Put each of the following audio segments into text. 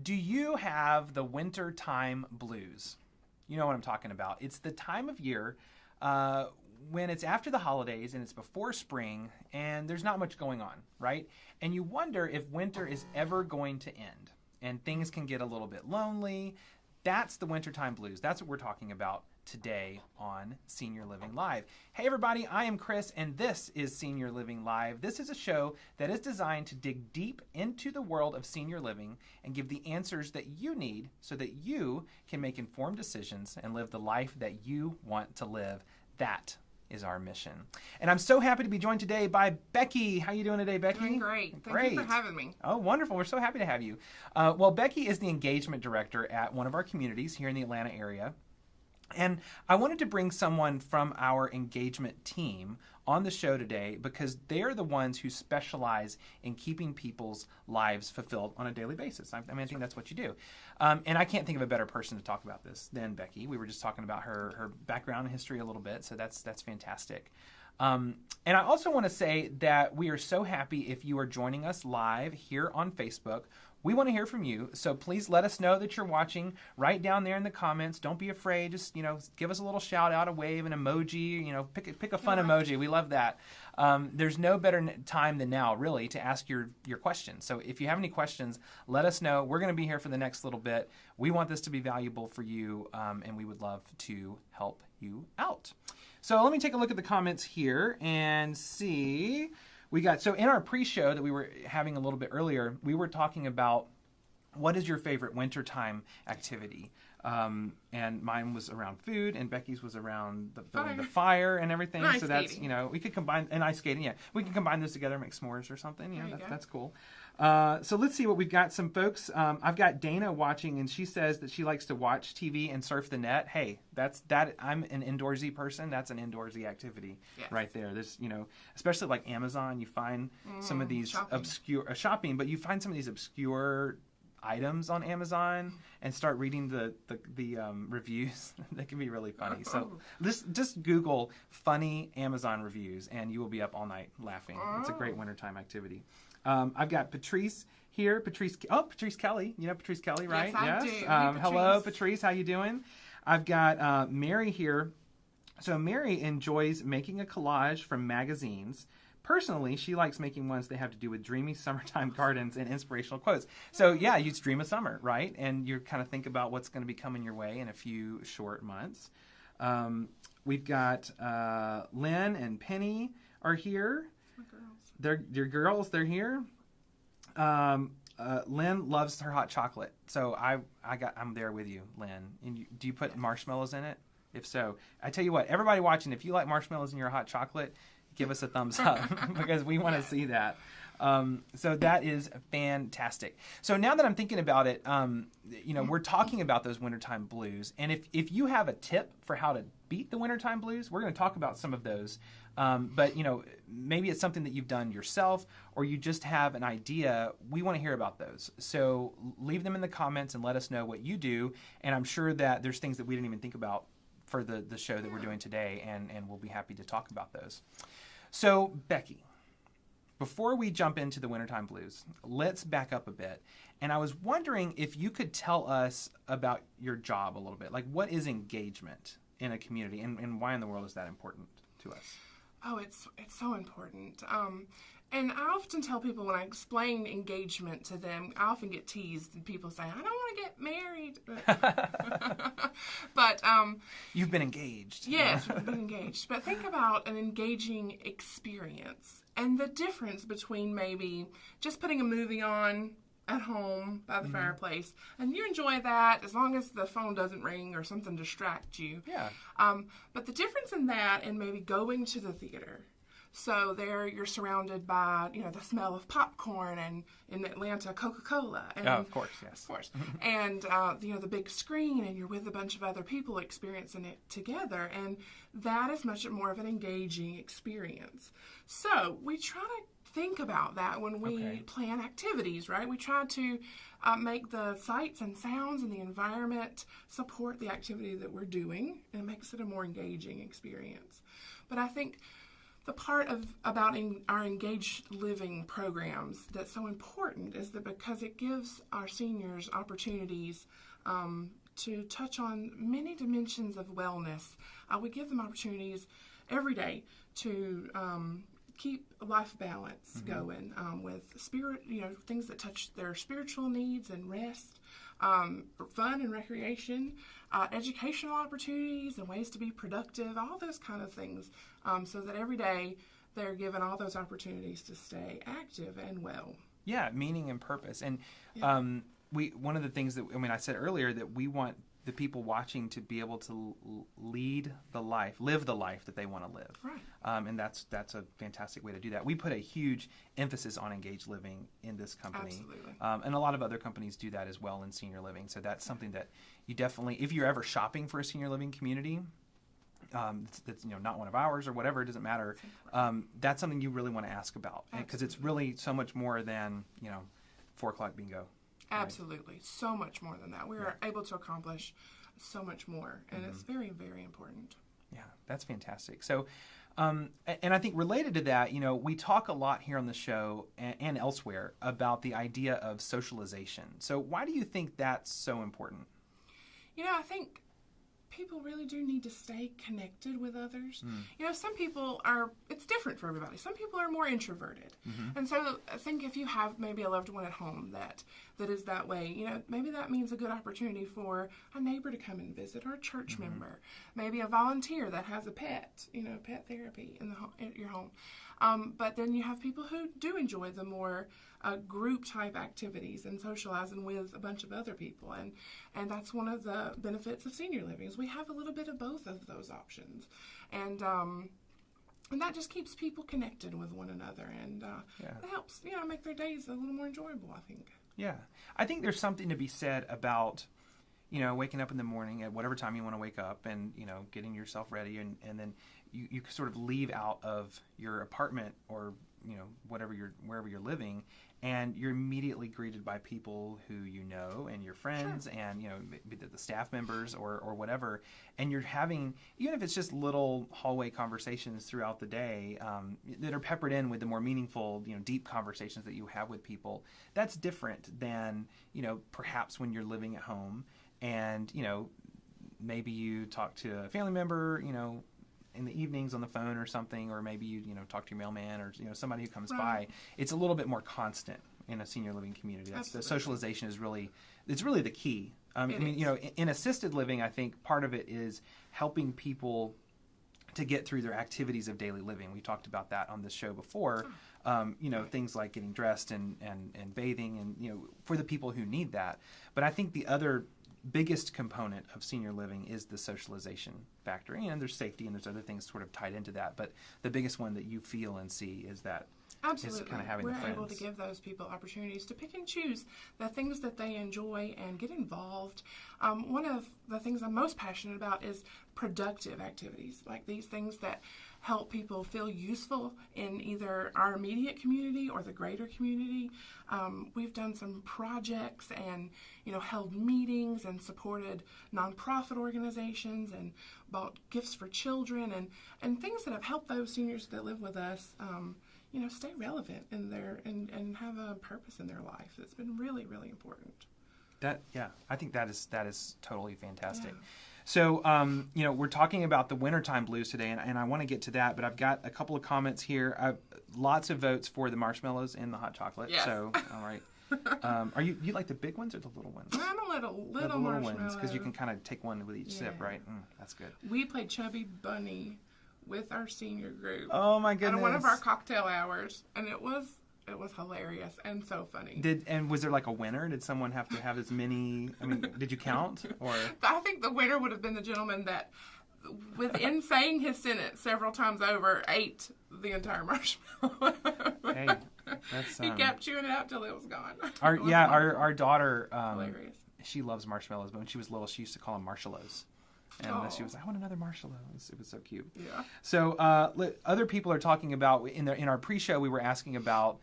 Do you have the wintertime blues? You know what I'm talking about. It's the time of year when it's after the holidays and it's before spring and there's not much going on, right? And you wonder if winter is ever going to end and things can get a little bit lonely. That's the wintertime blues. That's what we're talking about today on Senior Living Live. Hey everybody, I am Chris and this is Senior Living Live. This is a show that is designed to dig deep into the world of senior living and give the answers that you need so that you can make informed decisions and live the life that you want to live. That is our mission. And I'm so happy to be joined today by Becky. How you doing today, Becky? Doing great. Thank you for having me. Oh, wonderful. We're so happy to have you. Well, Becky is the engagement director at one of our communities here in the Atlanta area. And I wanted to bring someone from our engagement team on the show today because they're the ones who specialize in keeping people's lives fulfilled on a daily basis. I think that's what you do. And I can't think of a better person to talk about this than Becky. We were just talking about her background and history a little bit, so that's fantastic. And I also want to say that we are so happy if you are joining us live here on Facebook. We want to hear from you, so please let us know that you're watching right down there in the comments. Don't be afraid. Just, give us a little shout out, a wave, an emoji, pick a fun emoji. We love that. There's no better time than now, really, to ask your questions. So if you have any questions, let us know. We're going to be here for the next little bit. We want this to be valuable for you, and we would love to help you out. So let me take a look at the comments here and see. So in our pre-show that we were having a little bit earlier, we were talking about what is your favorite wintertime activity? And mine was around food, and Becky's was around the fire and everything. Ice so that's, skating. we could combine, and ice skating, yeah. We can combine those together and make s'mores or something. That's cool. So let's see what we've got. Some folks, I've got Dana watching, and she says that she likes to watch TV and surf the net. Hey, I'm an indoorsy person. That's an indoorsy activity right there. There's, especially like Amazon, you find some of these obscure shopping, but you find some of these obscure items on Amazon and start reading the reviews. That can be really funny. So just Google funny Amazon reviews and you will be up all night laughing. It's a great wintertime activity. I've got Patrice here. Patrice Kelly. You know Patrice Kelly, right? Yes, I do. Hey, hello, Patrice. How you doing? I've got Mary here. So Mary enjoys making a collage from magazines. Personally, she likes making ones that have to do with dreamy summertime gardens and inspirational quotes. So yeah, you dream of summer, right? And you kind of think about what's going to be coming your way in a few short months. We've got Lynn and Penny are here. They're girls. They're here. Lynn loves her hot chocolate, so I'm there with you, Lynn. And do you put marshmallows in it? If so, I tell you what, everybody watching, if you like marshmallows in your hot chocolate, give us a thumbs up because we want to see that. So that is fantastic. So now that I'm thinking about it, we're talking about those wintertime blues. And if you have a tip for how to beat the wintertime blues, we're going to talk about some of those. But maybe it's something that you've done yourself or you just have an idea. We want to hear about those. So leave them in the comments and let us know what you do. And I'm sure that there's things that we didn't even think about for the show that we're doing today, and we'll be happy to talk about those. So, Becky, before we jump into the wintertime blues, let's back up a bit. And I was wondering if you could tell us about your job a little bit. Like, what is engagement in a community, and why in the world is that important to us? Oh, it's so important. And I often tell people when I explain engagement to them, I often get teased and people say, I don't want to get married. But you've been engaged. Yes, we've been engaged. But think about an engaging experience and the difference between maybe just putting a movie on at home by the fireplace, and you enjoy that as long as the phone doesn't ring or something distracts you. Yeah. But the difference in that and maybe going to the theater. So there you're surrounded by, the smell of popcorn and in Atlanta, Coca-Cola. And, of course, yes. Of course. And, the big screen, and you're with a bunch of other people experiencing it together. And that is much more of an engaging experience. So we try to think about that when we plan activities, right? We try to make the sights and sounds and the environment support the activity that we're doing, and it makes it a more engaging experience. But I think the part about our engaged living programs that's so important is that because it gives our seniors opportunities to touch on many dimensions of wellness. We give them opportunities every day to keep life balance going with spirit, things that touch their spiritual needs and rest, fun and recreation, educational opportunities and ways to be productive, all those kind of things, so that every day they're given all those opportunities to stay active and well. Yeah, meaning and purpose. And one of the things that, I said earlier that we want the people watching to be able to live the life that they want to live. Right. And that's a fantastic way to do that. We put a huge emphasis on engaged living in this company. Absolutely. And a lot of other companies do that as well in senior living. So that's something that you definitely, if you're ever shopping for a senior living community, that's not one of ours or whatever, it doesn't matter. That's something you really want to ask about, because it's really so much more than 4 o'clock bingo. Absolutely. Right. So much more than that. We are able to accomplish so much more, and it's very, very important. Yeah, that's fantastic. So, and I think related to that, we talk a lot here on the show and elsewhere about the idea of socialization. So why do you think that's so important? I think people really do need to stay connected with others. Some people it's different for everybody. Some people are more introverted. And so I think if you have maybe a loved one at home that is that way, maybe that means a good opportunity for a neighbor to come and visit, or a church member, maybe a volunteer that has a pet, pet therapy in your home. But then you have people who do enjoy the more group type activities and socializing with a bunch of other people, and that's one of the benefits of senior living is we have a little bit of both of those options, and that just keeps people connected with one another, and it helps make their days a little more enjoyable, I think. Yeah, I think there's something to be said about waking up in the morning at whatever time you want to wake up, and getting yourself ready, and then you sort of leave out of your apartment or wherever you're living, and you're immediately greeted by people who and your friends, sure, and maybe the staff members or whatever, and you're having, even if it's just little hallway conversations throughout the day that are peppered in with the more meaningful deep conversations that you have with people. That's different than perhaps when you're living at home and maybe you talk to a family member in the evenings on the phone or something, or maybe you talk to your mailman or somebody who comes by. It's a little bit more constant in a senior living community. The socialization is really the key. In assisted living, I think part of it is helping people to get through their activities of daily living. We talked about that on this show before. Things like getting dressed and bathing, and for the people who need that. But I think the other biggest component of senior living is the socialization factor, and there's safety and there's other things sort of tied into that, but the biggest one that you feel and see is that absolutely is kind of having we're the friends. Able to give those people opportunities to pick and choose the things that they enjoy and get involved. One of the things I'm most passionate about is productive activities, like these things that help people feel useful in either our immediate community or the greater community. We've done some projects and held meetings and supported nonprofit organizations and bought gifts for children and things that have helped those seniors that live with us stay relevant in and have a purpose in their life. It's been really, really important. I think that is totally fantastic. Yeah. So, we're talking about the wintertime blues today, and I want to get to that, but I've got a couple of comments here. Lots of votes for the marshmallows and the hot chocolate. Yes. So, all right. You like the big ones or the little ones? I'm a little marshmallow ones, because you can kind of take one with each sip, right? That's good. We played Chubby Bunny with our senior group. Oh my goodness! At one of our cocktail hours, and it was hilarious and so funny. Was there like a winner? Did someone have to have as many? Did you count? Or I think the winner would have been the gentleman that, within saying his sentence several times over, ate the entire marshmallow. Hey, that's he kept chewing it out till it was gone. Our daughter, hilarious. She loves marshmallows, but when she was little, she used to call them marshallows. And she was like, I want another marshmallow. It was so cute. Yeah. So other people are talking about, in our pre-show, we were asking about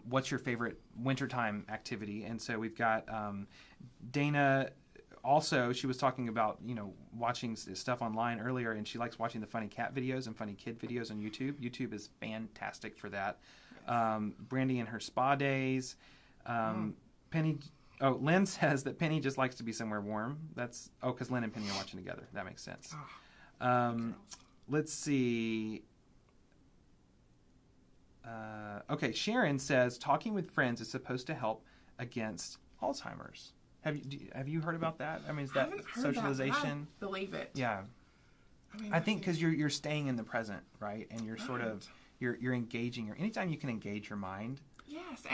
what's your favorite wintertime activity. And so we've got Dana also, she was talking about, watching stuff online earlier, and she likes watching the funny cat videos and funny kid videos on YouTube. YouTube is fantastic for that. Brandy and her spa days. Penny... Oh, Lynn says that Penny just likes to be somewhere warm. Because Lynn and Penny are watching together. That makes sense. Let's see. Okay, Sharon says talking with friends is supposed to help against Alzheimer's. Have you heard about that? I mean, is that socialization? I believe it. Yeah. I think because you're staying in the present, right? And you're sort of you're engaging. Anytime you can engage your mind. Yes,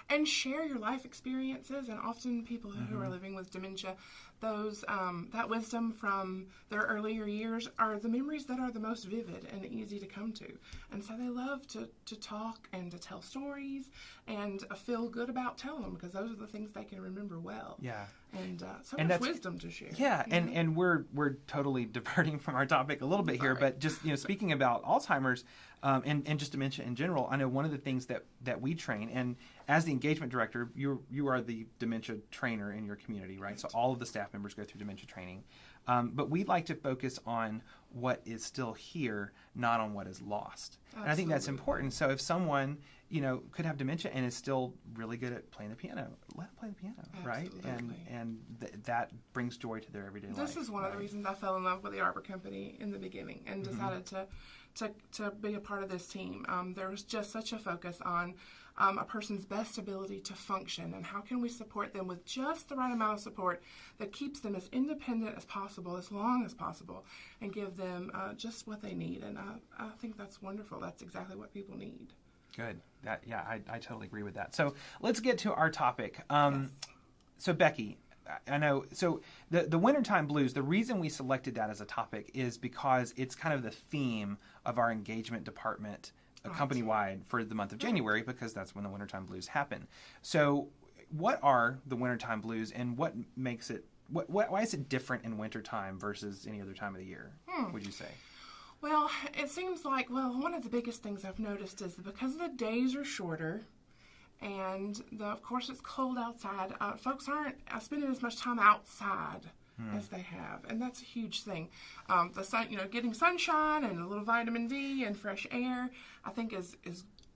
and share your life experiences. And often people who are living with dementia, those that wisdom from their earlier years are the memories that are the most vivid and easy to come to. And so they love to talk and to tell stories and feel good about telling them, because those are the things they can remember well. Yeah. And so much wisdom to share. Yeah, and we're totally diverting from our topic a little bit here, but just speaking about Alzheimer's and just dementia in general, I know one of the things that we train, and as the engagement director, you are the dementia trainer in your community, right? So all of the staff members go through dementia training, but we'd like to focus on what is still here, not on what is lost. Absolutely. And I think that's important. So if someone could have dementia and is still really good at playing the piano, let them play the piano, Absolutely. Right? And that brings joy to their everyday life. This is one of the reasons I fell in love with the Arbor Company in the beginning and decided to be a part of this team. There was just such a focus on a person's best ability to function, and how can we support them with just the right amount of support that keeps them as independent as possible, as long as possible, and give them just what they need. And I think that's wonderful. That's exactly what people need. Good. I totally agree with that. So let's get to our topic. So Becky, I know. So the Wintertime Blues, the reason we selected that as a topic is because it's kind of the theme of our engagement department company-wide for the month of January, because that's when the Wintertime Blues happen. So what are the Wintertime Blues, and what makes it, why is it different in wintertime versus any other time of the year, would you say? Well, it seems like, one of the biggest things I've noticed is that because the days are shorter, and of course it's cold outside, folks aren't spending as much time outside as they have, and that's a huge thing. The sun, getting sunshine and a little vitamin D and fresh air, I think is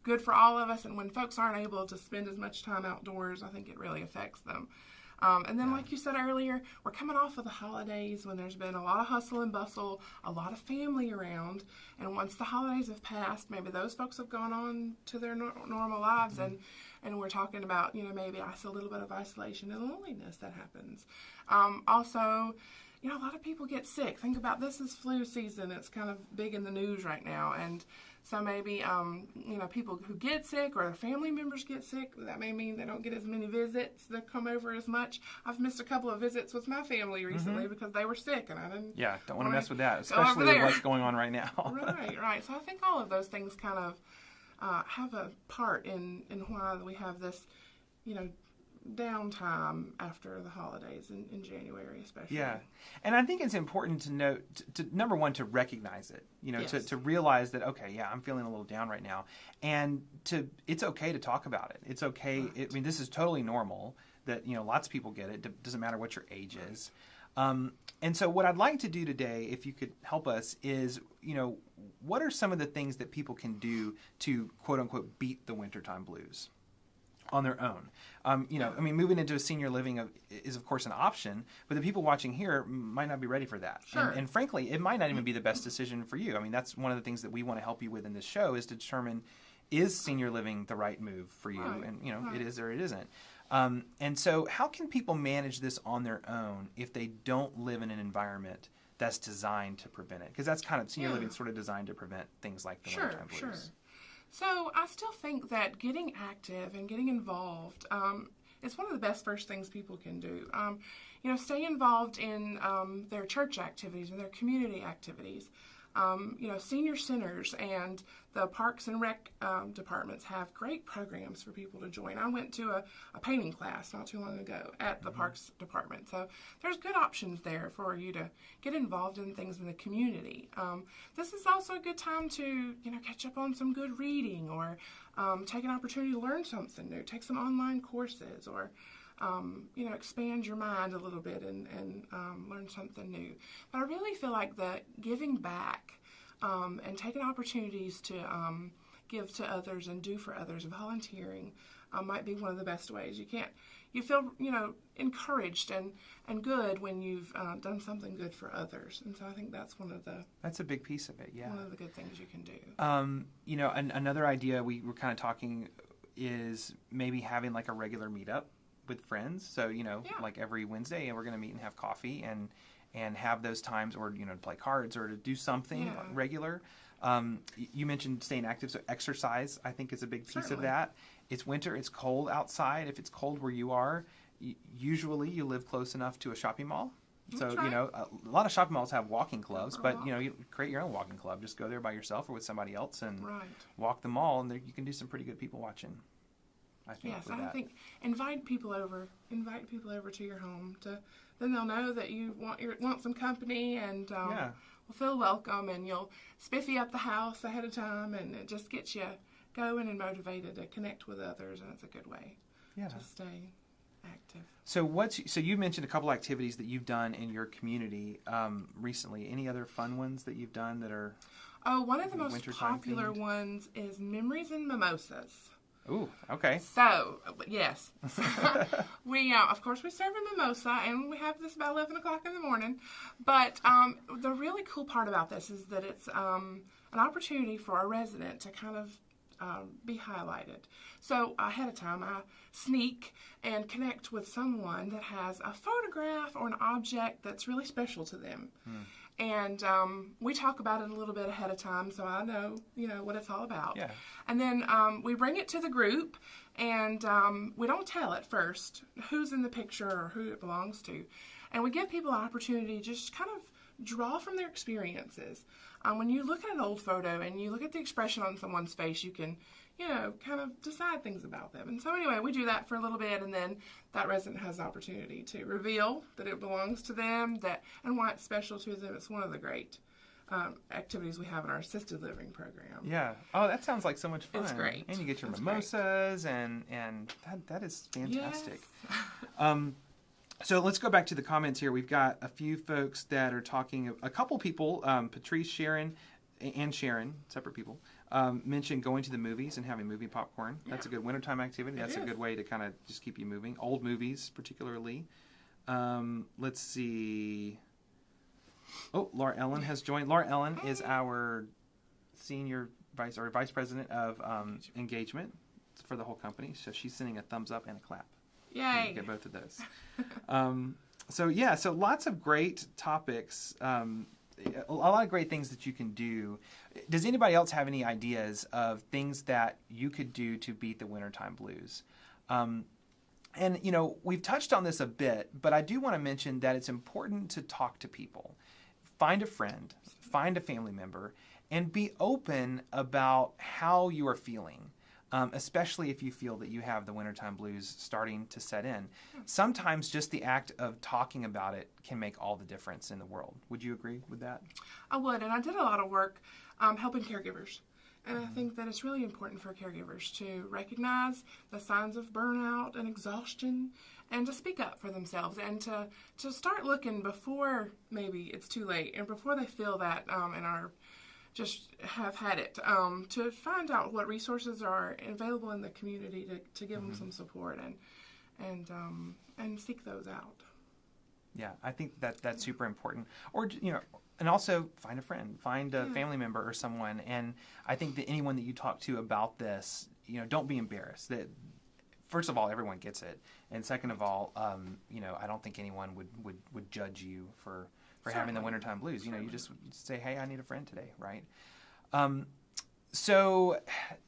good for all of us. And when folks aren't able to spend as much time outdoors, I think it really affects them. And then, like you said earlier, we're coming off of the holidays when there's been a lot of hustle and bustle, a lot of family around. And once the holidays have passed, maybe those folks have gone on to their normal lives. And we're talking about, maybe a little bit of isolation and loneliness that happens. Also, a lot of people get sick. Think about this is flu season. It's kind of big in the news right now. And so maybe, people who get sick or their family members get sick, that may mean they don't get as many visits that come over as much. I've missed a couple of visits with my family recently because they were sick, and I didn't. Yeah, don't want to mess with that, especially with what's going on right now. Right. So I think all of those things kind of have a part in why we have this, downtime after the holidays in January, especially. Yeah, and I think it's important to note, to number one, to recognize it. Yes. To realize that, okay, yeah, I'm feeling a little down right now, and it's okay to talk about it. It's okay. Right. This is totally normal. That lots of people get it. It doesn't matter what your age is. And so what I'd like to do today, if you could help us, is what are some of the things that people can do to quote unquote beat the wintertime blues on their own? Moving into a senior living is of course an option, but the people watching here might not be ready for that. Sure. And frankly, it might not even be the best decision for you. That's one of the things that we want to help you with in this show, is to determine, is senior living the right move for you? Right. And Right. It is or it isn't. And so how can people manage this on their own if they don't live in an environment that's designed to prevent it? Because that's kind of, senior living sort of designed to prevent things like the wintertime blues. Sure. So I still think that getting active and getting involved is one of the best first things people can do. Stay involved in their church activities and their community activities. Senior centers and the Parks and Rec departments have great programs for people to join. I went to a painting class not too long ago at the Parks department. So there's good options there for you to get involved in things in the community. This is also a good time to, catch up on some good reading, or take an opportunity to learn something new, take some online courses, or expand your mind a little bit and learn something new. But I really feel like the giving back and taking opportunities to give to others and do for others, volunteering might be one of the best ways. You feel, encouraged and good when you've done something good for others. And so I think that's that's a big piece of it, yeah. One of the good things you can do. Another idea we were kind of talking is maybe having like a regular meetup with friends. So, like every Wednesday, and we're going to meet and have coffee and have those times, or, to play cards or to do something regular. You mentioned staying active, so exercise, I think, is a big piece of that. It's winter, it's cold outside. If it's cold where you are, usually you live close enough to a shopping mall. So, a lot of shopping malls have walking clubs, but, you create your own walking club. Just go there by yourself or with somebody else and walk the mall, and there you can do some pretty good people watching, I think. Yes, I think invite people over to your home. Then they'll know that you want some company, and will feel welcome, and you'll spiffy up the house ahead of time, and it just gets you going and motivated to connect with others, and it's a good way to stay active. So you mentioned a couple activities that you've done in your community recently. Any other fun ones that you've done that are one of the most popular ones is Memories and Mimosas. Ooh, okay. So, yes. We, of course, we serve a mimosa, and we have this about 11 o'clock in the morning. But the really cool part about this is that it's an opportunity for a resident to kind of be highlighted. So, ahead of time, I sneak and connect with someone that has a photograph or an object that's really special to them. And we talk about it a little bit ahead of time, so I know, what it's all about. Yeah. And then we bring it to the group, and we don't tell at first who's in the picture or who it belongs to. And we give people an opportunity to just kind of draw from their experiences. When you look at an old photo and you look at the expression on someone's face, you can, kind of decide things about them. And so anyway, we do that for a little bit, and then that resident has the opportunity to reveal that it belongs to them, and why it's special to them. It's one of the great activities we have in our assisted living program. Yeah. Oh, that sounds like so much fun. It's great. And you get your mimosas, and that is fantastic. Yes. So let's go back to the comments here. We've got a few folks that are talking. A couple people, Patrice, Sharon, and Sharon, separate people, mentioned going to the movies and having movie popcorn. That's a good wintertime activity. That's a good way to kind of just keep you moving. Old movies, particularly. Let's see. Oh, Laura Ellen has joined. Laura Ellen is our senior vice president of engagement for the whole company. So she's sending a thumbs up and a clap. Yay! You get both of those. So lots of great topics. A lot of great things that you can do. Does anybody else have any ideas of things that you could do to beat the wintertime blues? And, we've touched on this a bit, but I do want to mention that it's important to talk to people. Find a friend, find a family member, and be open about how you are feeling. Especially if you feel that you have the wintertime blues starting to set in. Sometimes just the act of talking about it can make all the difference in the world. Would you agree with that? I would, and I did a lot of work helping caregivers. And I think that it's really important for caregivers to recognize the signs of burnout and exhaustion, and to speak up for themselves, and to start looking before maybe it's too late, and before they feel that and are just have had it, to find out what resources are available in the community to give them some support and seek those out. Yeah, I think that's super important. Or, and also find a friend, find a family member or someone. And I think that anyone that you talk to about this, don't be embarrassed. That first of all, everyone gets it, and second of all, I don't think anyone would judge you for having the wintertime blues. You just say, hey, I need a friend today, right? So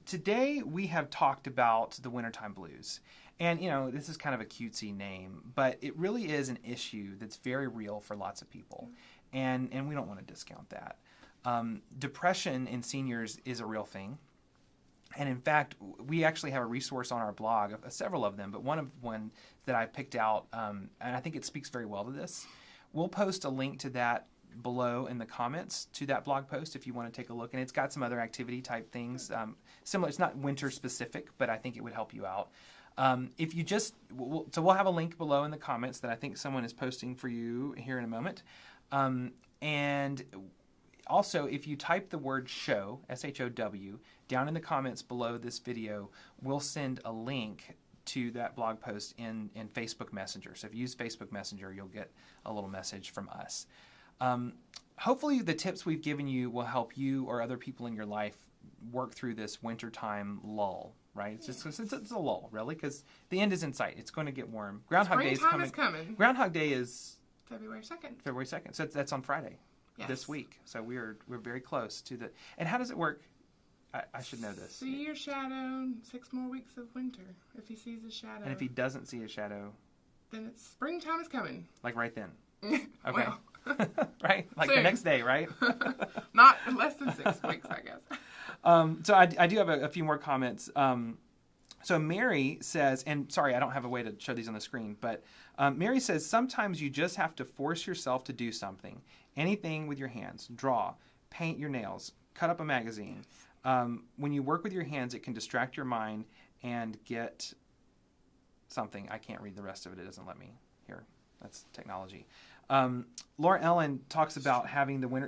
today we have talked about the wintertime blues. And, this is kind of a cutesy name, but it really is an issue that's very real for lots of people. And we don't want to discount that. Depression in seniors is a real thing. And in fact, we actually have a resource on our blog, several of them, but one that I picked out, and I think it speaks very well to this. We'll post a link to that below in the comments to that blog post if you want to take a look. And it's got some other activity type things. Similar, it's not winter specific, but I think it would help you out. If you just, so we'll have a link below in the comments that I think someone is posting for you here in a moment. And also, if you type the word show, SHOW, down in the comments below this video, we'll send a link to that blog post in Facebook Messenger. So if you use Facebook Messenger, you'll get a little message from us. Hopefully the tips we've given you will help you or other people in your life work through this wintertime lull, right? It's a lull, really, because the end is in sight. It's going to get warm. Groundhog Day is coming. Groundhog Day is February 2nd. February 2nd. So that's on Friday this week. So we're very close to the... And how does it work? I should know this. See your shadow, 6 more weeks of winter, if he sees a shadow. And if he doesn't see a shadow... Then it's springtime is coming. Like right then. Okay. Well. Right? Like soon. The next day, right? Not less than 6 weeks, I guess. So I do have a few more comments. So Mary says, and sorry, I don't have a way to show these on the screen, but Mary says, sometimes you just have to force yourself to do something. Anything with your hands. Draw. Paint your nails. Cut up a magazine. When you work with your hands, it can distract your mind and get something. I can't read the rest of it. It doesn't let me. Here. That's technology. Laura Ellen talks about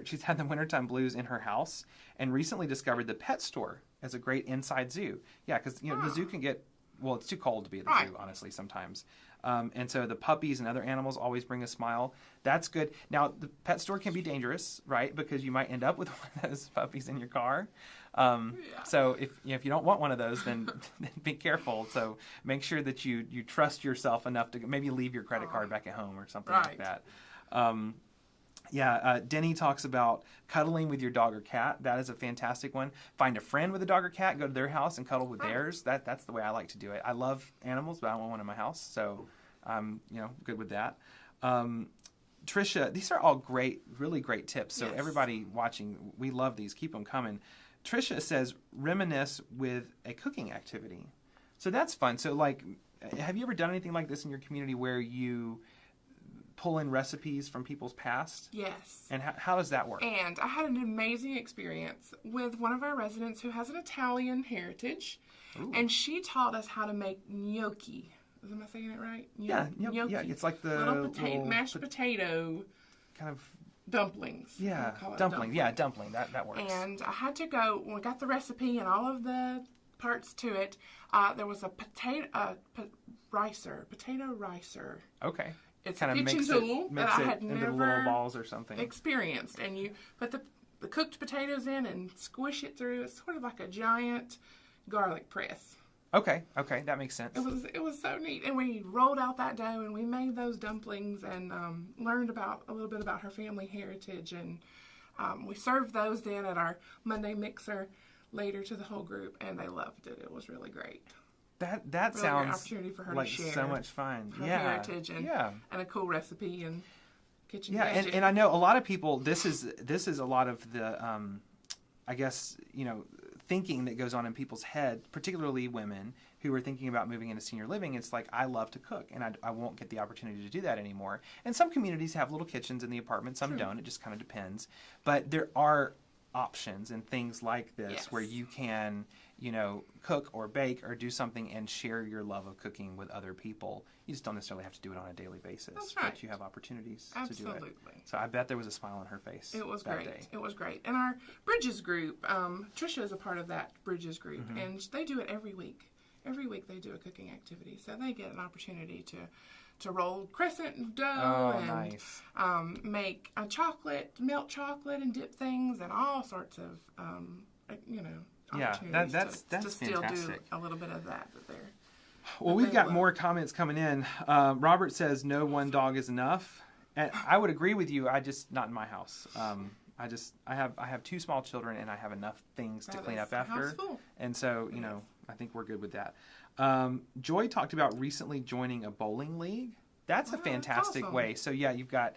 she's had the wintertime blues in her house and recently discovered the pet store as a great inside zoo. Yeah, because the zoo can get, well, it's too cold to be at the zoo, honestly, sometimes. And so the puppies and other animals always bring a smile. That's good. Now, the pet store can be dangerous, right? Because you might end up with one of those puppies in your car. So if you don't want one of those, then be careful. So make sure that you trust yourself enough to maybe leave your credit card back at home or something like that. Denny talks about cuddling with your dog or cat. That is a fantastic one. Find a friend with a dog or cat, go to their house and cuddle with theirs. That's the way I like to do it. I love animals, but I don't want one in my house, so I'm good with that. Tricia, these are all great, really great tips. So everybody watching, we love these. Keep them coming. Tricia says, reminisce with a cooking activity. So that's fun. So have you ever done anything like this in your community where you pull in recipes from people's past? Yes. And how does that work? And I had an amazing experience with one of our residents who has an Italian heritage. Ooh. And she taught us how to make gnocchi. Am I saying it right? Gnocchi. Yeah, it's like the little mashed potato kind of dumplings. Yeah, dumpling. Yeah, dumpling. That works. And I had to go, when we got the recipe and all of the parts to it, there was a potato ricer. Okay. It's kind a kitchen tool that I had never little balls or something experienced. And you put the cooked potatoes in and squish it through. It's sort of like a giant garlic press. Okay, that makes sense. It was so neat. And we rolled out that dough and we made those dumplings and learned a little bit about her family heritage. And we served those then at our Monday mixer later to the whole group, and they loved it. It was really great. That really sounds an opportunity for her like to share so much fun. Her heritage and a cool recipe and kitchen gadget. and I know a lot of people. This is a lot of the I guess thinking that goes on in people's head, particularly women who are thinking about moving into senior living. It's like, I love to cook, and I won't get the opportunity to do that anymore. And some communities have little kitchens in the apartment, some don't. It just kind of depends. But there are options and things like this where you can cook or bake or do something and share your love of cooking with other people. You just don't necessarily have to do it on a daily basis. That's right. But you have opportunities to do it. Absolutely. So I bet there was a smile on her face. It was that great. day. It was great. And our Bridges group, Tricia is a part of that Bridges group, and they do it every week. Every week they do a cooking activity. So they get an opportunity to roll crescent dough and make a melt chocolate and dip things and all sorts of, opportunities that's to still fantastic. do a little bit of that there. Well, we've got more comments coming in. Robert says, no one dog is enough. And I would agree with you. I just, not in my house. I have 2 small children and I have enough things to clean up after. And so, I think we're good with that. Joy talked about recently joining a bowling league. That's a fantastic way. So you've got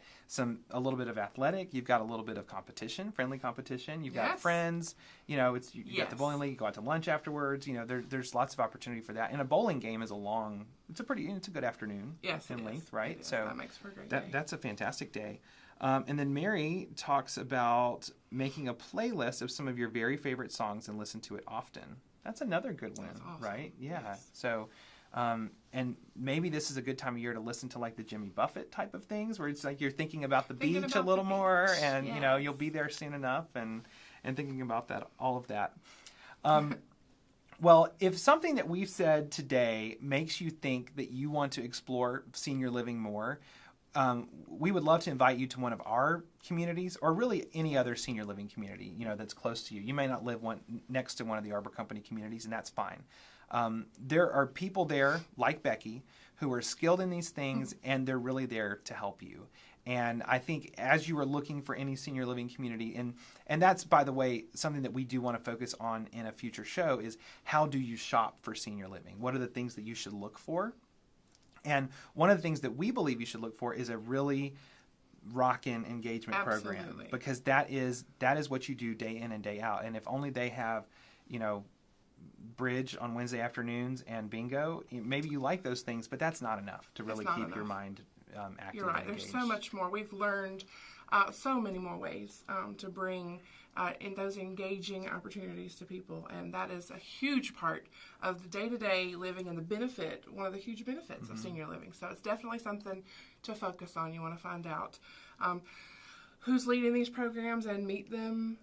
a little bit of athletic, you've got a little bit of competition, friendly competition, you've got friends, you got the bowling league, you go out to lunch afterwards, there's lots of opportunity for that. And a bowling game is it's a good afternoon in length, right? So that makes for a great day. That's a fantastic day. And then Mary talks about making a playlist of some of your very favorite songs and listen to it often. That's another good one, right? Yeah. Yes. So And maybe this is a good time of year to listen to like the Jimmy Buffett type of things, where it's like you're thinking about the beach a little more, and you know, you'll be there soon enough, and thinking about that, all of that. Well, if something that we've said today makes you think that you want to explore senior living more, we would love to invite you to one of our communities, or really any other senior living community, you know, that's close to you. You may not live next to one of the Arbor Company communities, and that's fine. There are people there, like Becky, who are skilled in these things, and they're really there to help you. And I think as you are looking for any senior living community, and that's, by the way, something that we do want to focus on in a future show, is how do you shop for senior living? What are the things that you should look for? And one of the things that we believe you should look for is a really rockin' engagement program, because that is what you do day in and day out. And if only they have, you know, bridge on Wednesday afternoons and bingo, maybe you like those things, but that's not enough to really keep your mind active. You're right. And engaged. There's so much more. We've learned so many more ways to bring in those engaging opportunities to people, and that is a huge part of the day-to-day living and the benefit, one of the huge benefits of senior living. So it's definitely something to focus on. You want to find out who's leading these programs and meet them,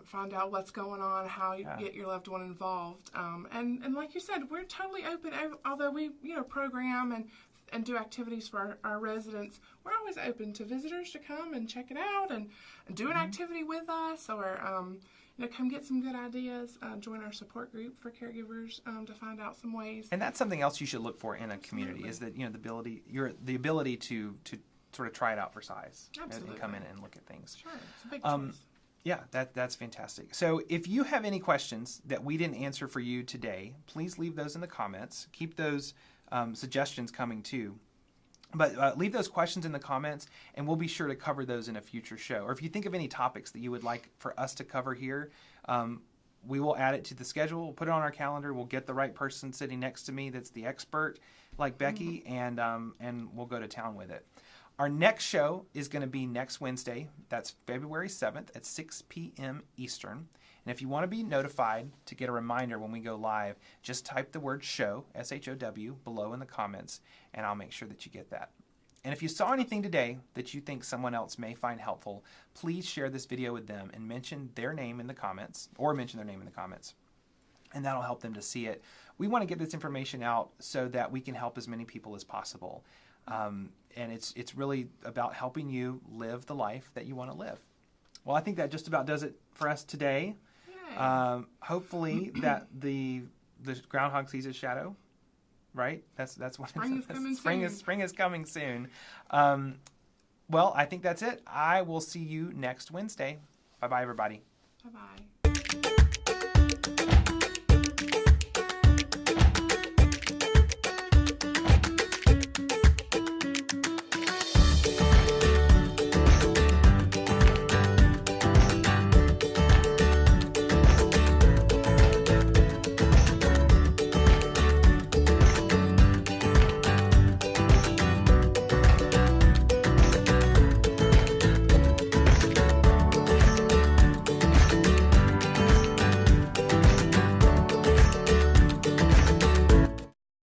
find out what's going on, how you get your loved one involved. And like you said, we're totally open, although we program and do activities for our residents. We're always open to visitors to come and check it out and do an activity with us, or come get some good ideas. Join our support group for caregivers to find out some ways. And that's something else you should look for in a community, is that the ability to sort of try it out for size. Absolutely. And come in and look at things. Sure, it's a big choice. Yeah, that's fantastic. So if you have any questions that we didn't answer for you today, please leave those in the comments. Keep those suggestions coming too. But leave those questions in the comments, and we'll be sure to cover those in a future show. Or if you think of any topics that you would like for us to cover here, we will add it to the schedule. We'll put it on our calendar. We'll get the right person sitting next to me that's the expert, like Becky, and we'll go to town with it. Our next show is going to be next Wednesday. That's February 7th at 6 p.m. Eastern. And if you want to be notified to get a reminder when we go live, just type the word SHOW, S-H-O-W, below in the comments, and I'll make sure that you get that. And if you saw anything today that you think someone else may find helpful, please share this video with them and mention their name in the comments, and that'll help them to see it. We want to get this information out so that we can help as many people as possible. And it's really about helping you live the life that you want to live. Well, I think that just about does it for us today. Hopefully that the groundhog sees his shadow, right? That's what spring is coming soon. Spring is coming soon. Well, I think that's it. I will see you next Wednesday. Bye-bye, everybody. Bye-bye.